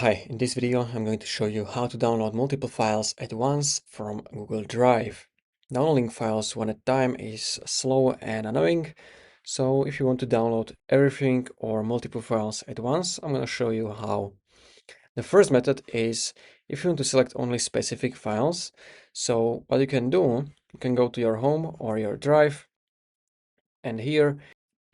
Hi, in this video I'm going to show you how to download multiple files at once from Google Drive. Downloading files one at a time is slow and annoying, so if you want to download everything or multiple files at once, I'm going to show you how. The first method is if you want to select only specific files. So what you can do, you can go to your home or your drive, and here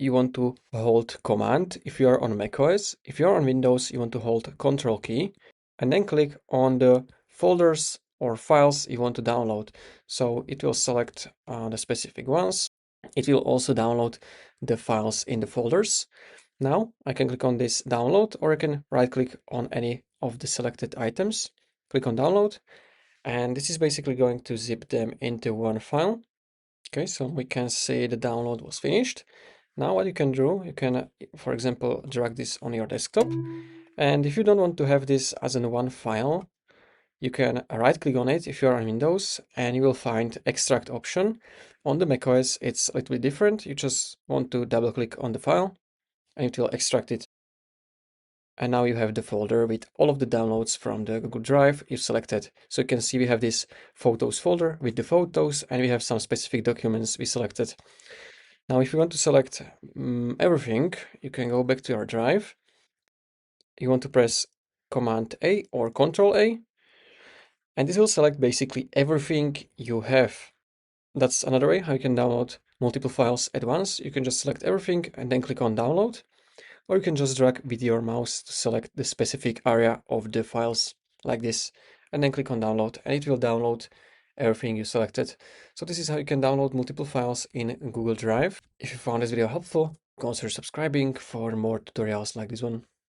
you want to hold Command if you are on macOS. If you're on Windows, you want to hold Control key and then click on the folders or files you want to download. So it will select the specific ones. It will also download the files in the folders. Now I can click on this download, or I can right click on any of the selected items, click on download, and this is basically going to zip them into one file. Okay, so we can see the download was finished. Now what you can do, you can, for example, drag this on your desktop. And if you don't want to have this as in one file, you can right click on it if you're on Windows, and you will find extract option. On the macOS, it's a little bit different. You just want to double click on the file and it will extract it. And now you have the folder with all of the downloads from the Google Drive you selected. So you can see we have this photos folder with the photos, and we have some specific documents we selected. Now, if you want to select everything, you can go back to your drive. You want to press Command A or Control A, and this will select basically everything you have. That's another way how you can download multiple files at once. You can just select everything and then click on download, or you can just drag with your mouse to select the specific area of the files like this, and then click on download, and it will download everything you selected. So this is how you can download multiple files in Google Drive. If you found this video helpful, consider subscribing for more tutorials like this one.